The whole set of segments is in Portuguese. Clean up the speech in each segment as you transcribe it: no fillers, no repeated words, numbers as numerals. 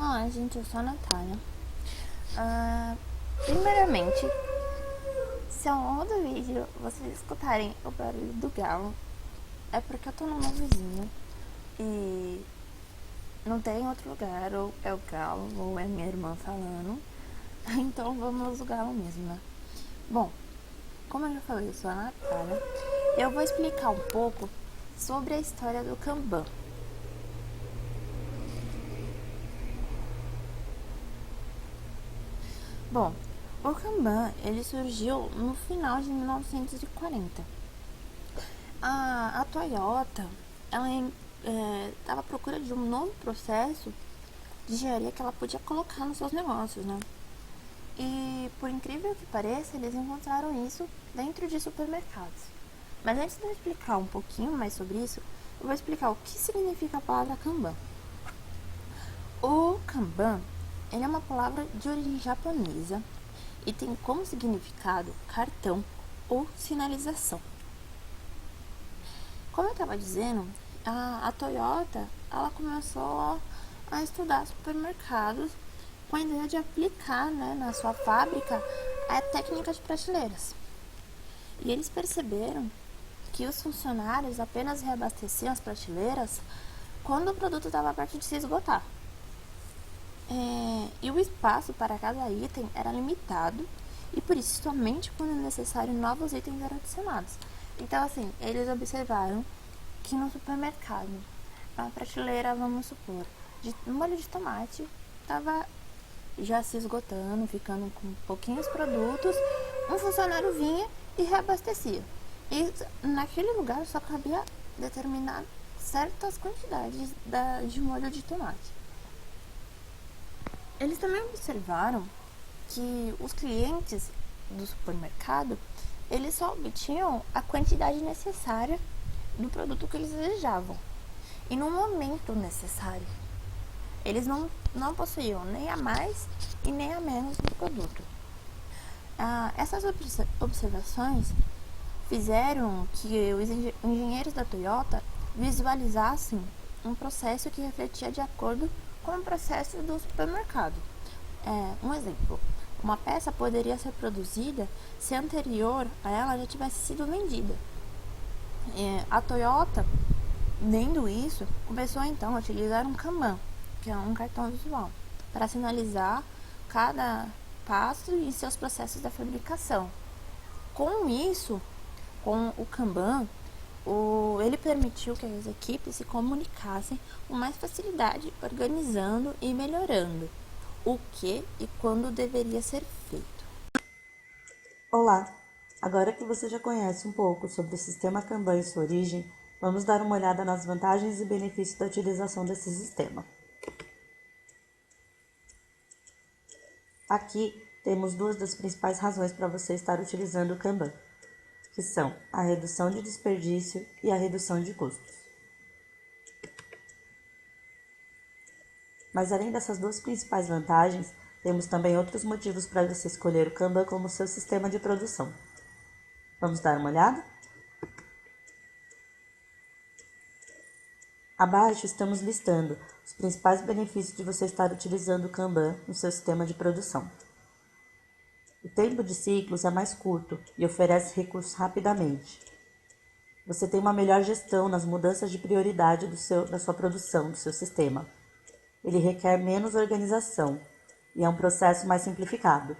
Olá, gente, eu sou a Natália. Primeiramente, se ao longo do vídeo vocês escutarem o barulho do galo, é porque eu tô numa vizinha e não tem outro lugar, ou é o galo, ou é minha irmã falando. Então vamos o galo mesmo, né? Bom, como eu já falei, eu sou a Natália. Eu vou explicar um pouco sobre a história do Kanban. Bom, o Kanban ele surgiu no final de 1940. A Toyota ela estava à procura de um novo processo de engenharia que ela podia colocar nos seus negócios, né? E por incrível que pareça, eles encontraram isso dentro de supermercados. Mas antes de eu explicar um pouquinho mais sobre isso, eu vou explicar o que significa a palavra Kanban. O Kanban ele é uma palavra de origem japonesa e tem como significado cartão ou sinalização. Como eu estava dizendo, a Toyota ela começou a estudar supermercados com a ideia de aplicar, né, na sua fábrica a técnica de prateleiras. E eles perceberam que os funcionários apenas reabasteciam as prateleiras quando o produto estava perto de se esgotar. E o espaço para cada item era limitado e por isso somente quando necessário novos itens eram adicionados. Então, assim, eles observaram que no supermercado, a prateleira, vamos supor, de molho de tomate estava já se esgotando, ficando com pouquinhos produtos, um funcionário vinha e reabastecia. E naquele lugar só cabia determinar certas quantidades de molho de tomate. Eles também observaram que os clientes do supermercado eles só obtinham a quantidade necessária do produto que eles desejavam e no momento necessário. Eles não possuíam nem a mais e nem a menos do produto. Essas observações fizeram que os engenheiros da Toyota visualizassem um processo que refletia de acordo com o processo do supermercado. Um exemplo, uma peça poderia ser produzida se anterior a ela já tivesse sido vendida. A Toyota, vendo isso, começou então a utilizar um Kanban, que é um cartão visual, para sinalizar cada passo em seus processos da fabricação. Com isso, com o Kanban, ele permitiu que as equipes se comunicassem com mais facilidade, organizando e melhorando o que e quando deveria ser feito. Olá! Agora que você já conhece um pouco sobre o sistema Kanban e sua origem, vamos dar uma olhada nas vantagens e benefícios da utilização desse sistema. Aqui temos duas das principais razões para você estar utilizando o Kanban, que são a redução de desperdício e a redução de custos. Mas além dessas duas principais vantagens, temos também outros motivos para você escolher o Kanban como seu sistema de produção. Vamos dar uma olhada? Abaixo estamos listando os principais benefícios de você estar utilizando o Kanban no seu sistema de produção. O tempo de ciclos é mais curto e oferece recursos rapidamente. Você tem uma melhor gestão nas mudanças de prioridade da sua produção, do seu sistema. Ele requer menos organização e é um processo mais simplificado.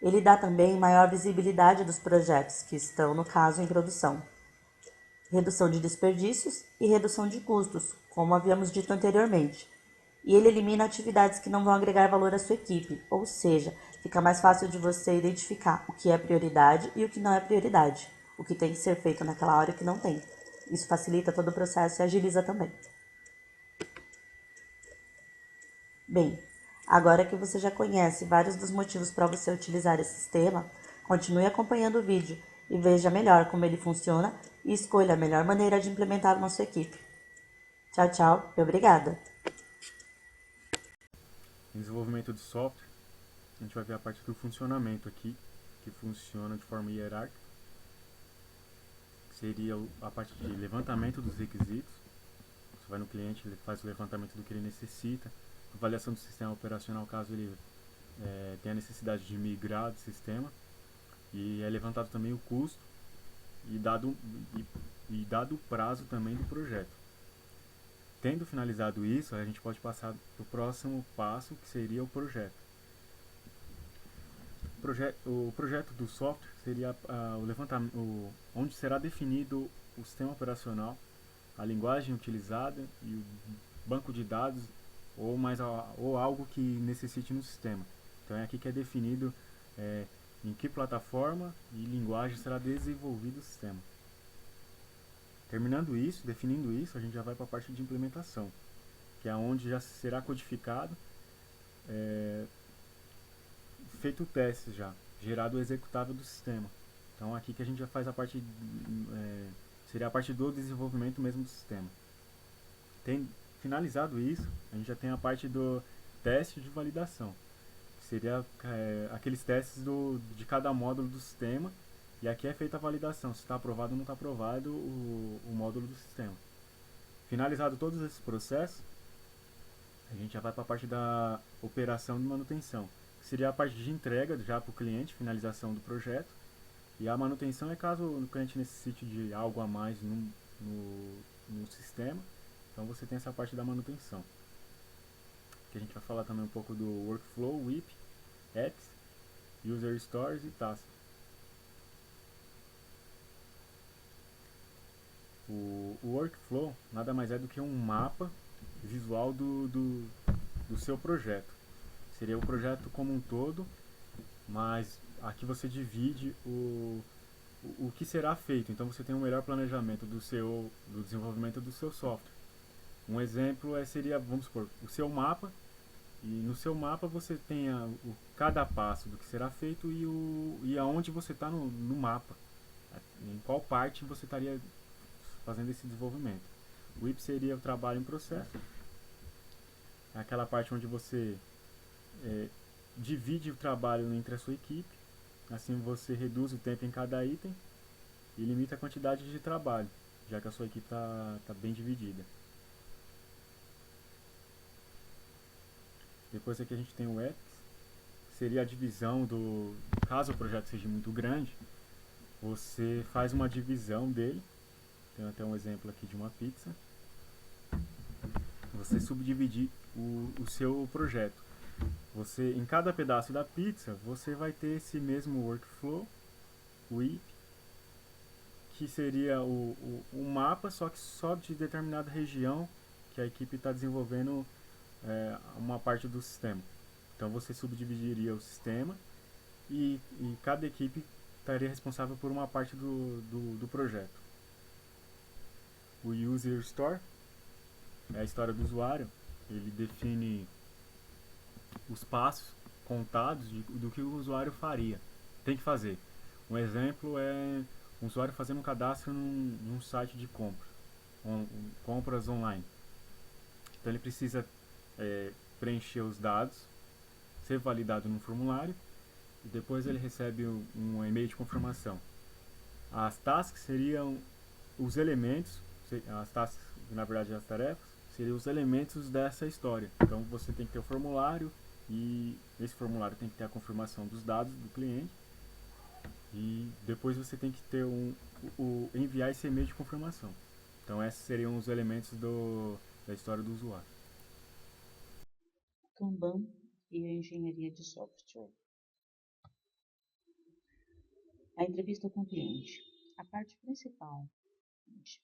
Ele dá também maior visibilidade dos projetos que estão, no caso, em produção. Redução de desperdícios e redução de custos, como havíamos dito anteriormente. E ele elimina atividades que não vão agregar valor à sua equipe, ou seja, fica mais fácil de você identificar o que é prioridade e o que não é prioridade, o que tem que ser feito naquela hora e o que não tem. Isso facilita todo o processo e agiliza também. Bem, agora que você já conhece vários dos motivos para você utilizar esse sistema, continue acompanhando o vídeo e veja melhor como ele funciona e escolha a melhor maneira de implementá-lo na sua equipe. Tchau, tchau e obrigada! Em desenvolvimento de software, a gente vai ver a parte do funcionamento aqui, que funciona de forma hierárquica. Seria a parte de levantamento dos requisitos. Você vai no cliente, ele faz o levantamento do que ele necessita, avaliação do sistema operacional caso ele tenha necessidade de migrar do sistema, e é levantado também o custo e dado o prazo também do projeto. Tendo finalizado isso, a gente pode passar para o próximo passo, que seria o projeto. O projeto do software seria o levantamento, onde será definido o sistema operacional, a linguagem utilizada e o banco de dados ou algo que necessite no sistema. Então é aqui que é definido em que plataforma e linguagem será desenvolvido o sistema. Terminando isso, definindo isso, a gente já vai para a parte de implementação, que é onde já será codificado, feito o teste já, gerado o executável do sistema. Então aqui que a gente já faz a parte, seria a parte do desenvolvimento mesmo do sistema. Finalizado isso, a gente já tem a parte do teste de validação, que seria aqueles testes de cada módulo do sistema, e aqui é feita a validação, se está aprovado ou não está aprovado o módulo do sistema. Finalizado todos esses processos, a gente já vai para a parte da operação de manutenção, que seria a parte de entrega já para o cliente, finalização do projeto, e a manutenção é caso o cliente necessite de algo a mais no sistema. Então você tem essa parte da manutenção, que a gente vai falar também um pouco do workflow, WIP, apps, user stories e tasks. O workflow nada mais é do que um mapa visual do seu projeto. Seria o projeto como um todo, mas aqui você divide o que será feito. Então você tem um melhor planejamento do desenvolvimento do seu software. Um exemplo seria, vamos supor, o seu mapa, e no seu mapa você tem cada passo do que será feito e aonde você está no mapa, em qual parte você estaria fazendo esse desenvolvimento. O WIP seria o trabalho em processo, é aquela parte onde você divide o trabalho entre a sua equipe, assim você reduz o tempo em cada item e limita a quantidade de trabalho, já que a sua equipe está bem dividida. Depois aqui a gente tem o Epics, seria a divisão caso o projeto seja muito grande, você faz uma divisão dele. Tem até um exemplo aqui de uma pizza. Você subdividir o seu projeto. Em cada pedaço da pizza, você vai ter esse mesmo workflow, o WIP, que seria o mapa, só que só de determinada região que a equipe está desenvolvendo uma parte do sistema. Então você subdividiria o sistema e cada equipe estaria responsável por uma parte do projeto. O User Store é a história do usuário, ele define os passos contados do que o usuário tem que fazer. Um exemplo é um usuário fazendo um cadastro num site de compras online. Então ele precisa preencher os dados, ser validado num formulário, e depois ele recebe um e-mail de confirmação. As tasks seriam os elementos, as tasks, na verdade as tarefas, seriam os elementos dessa história. Então você tem que ter o formulário, e nesse formulário tem que ter a confirmação dos dados do cliente, e depois você tem que ter enviar esse e-mail de confirmação. Então esses seriam os elementos da história do usuário. Kanban e a engenharia de software. A entrevista com o cliente. A parte principal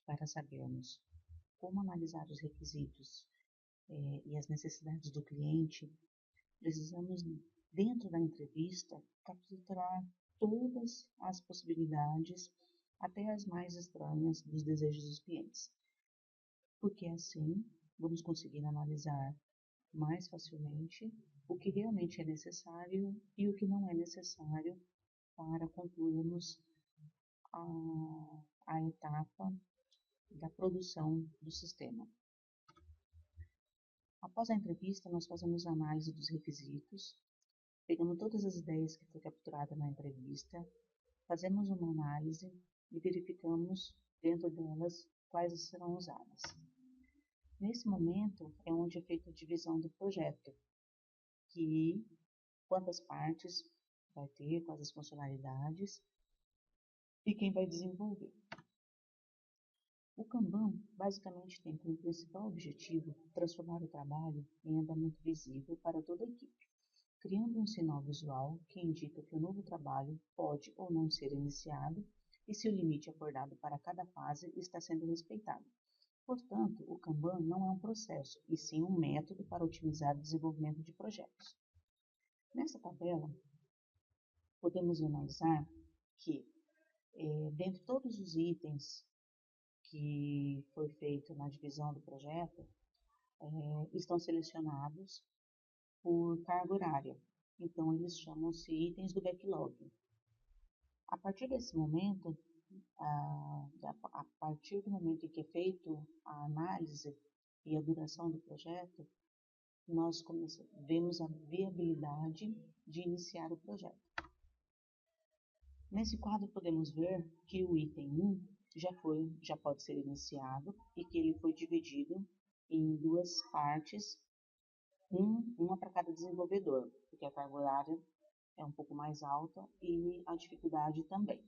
para sabermos como analisar os requisitos e as necessidades do cliente, precisamos, dentro da entrevista, capturar todas as possibilidades, até as mais estranhas, dos desejos dos clientes. Porque assim, vamos conseguir analisar mais facilmente o que realmente é necessário e o que não é necessário para concluirmos a etapa da produção do sistema. Após a entrevista, nós fazemos a análise dos requisitos, pegando todas as ideias que foi capturada na entrevista, fazemos uma análise e verificamos dentro delas quais serão usadas. Nesse momento é onde é feita a divisão do projeto, que quantas partes vai ter, quais as funcionalidades e quem vai desenvolver. O Kanban basicamente tem como principal objetivo transformar o trabalho em andamento visível para toda a equipe, criando um sinal visual que indica que o novo trabalho pode ou não ser iniciado e se o limite acordado para cada fase está sendo respeitado. Portanto, o Kanban não é um processo, e sim um método para otimizar o desenvolvimento de projetos. Nessa tabela, podemos analisar que, dentre todos os itens que foi feito na divisão do projeto, estão selecionados por carga horária. Então, eles chamam-se itens do backlog. A partir desse momento, a partir do momento em que é feito a análise e a duração do projeto, nós vemos a viabilidade de iniciar o projeto. Nesse quadro podemos ver que o item 1 já pode ser iniciado e que ele foi dividido em duas partes, uma para cada desenvolvedor, porque a carga horária é um pouco mais alta e a dificuldade também.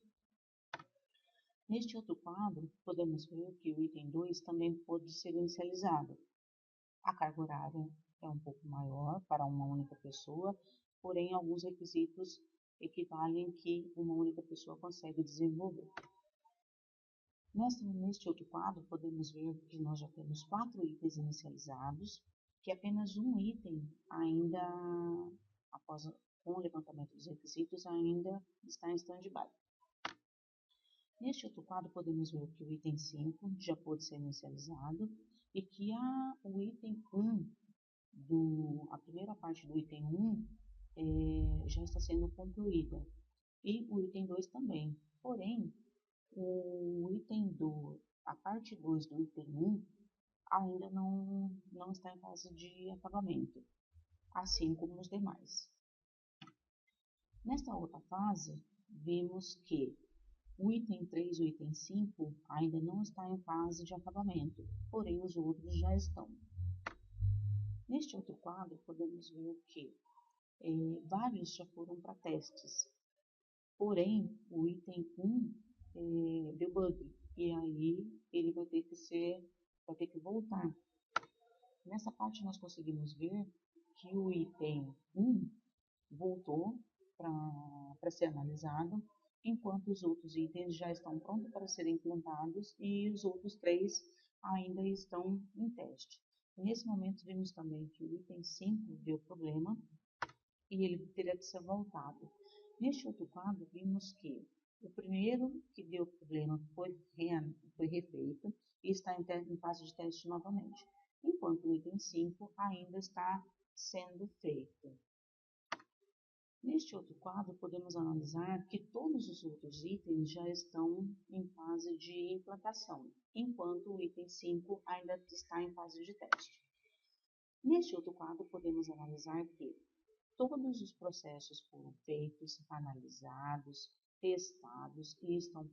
Neste outro quadro, podemos ver que o item 2 também pode ser inicializado. A carga horária é um pouco maior para uma única pessoa, porém alguns requisitos equivalem que uma única pessoa consegue desenvolver. Neste outro quadro, podemos ver que nós já temos 4 itens inicializados, que apenas um item ainda, com o levantamento dos requisitos, ainda está em stand-by. Neste outro quadro, podemos ver que o item 5 já pôde ser inicializado e que o item 1, a primeira parte do item 1 já está sendo concluída e o item 2 também. Porém, a parte 2 do item 1 ainda não está em fase de acabamento, assim como os demais. Nesta outra fase, vimos que o item 3 e o item 5 ainda não está em fase de acabamento, porém os outros já estão. Neste outro quadro, podemos ver que vários já foram para testes, porém o item 1 deu bug, e aí ele vai ter que voltar. Nessa parte nós conseguimos ver que o item 1 voltou para ser analisado, enquanto os outros itens já estão prontos para serem implantados e os outros 3 ainda estão em teste. Nesse momento, vimos também que o item 5 deu problema e ele teria que ser voltado. Neste outro quadro, vimos que o primeiro que deu problema foi refeito e está em fase de teste novamente, enquanto o item 5 ainda está sendo feito. Neste outro quadro, podemos analisar que todos os outros itens já estão em fase de implantação, enquanto o item 5 ainda está em fase de teste. Neste outro quadro, podemos analisar que todos os processos foram feitos, analisados, testados e estão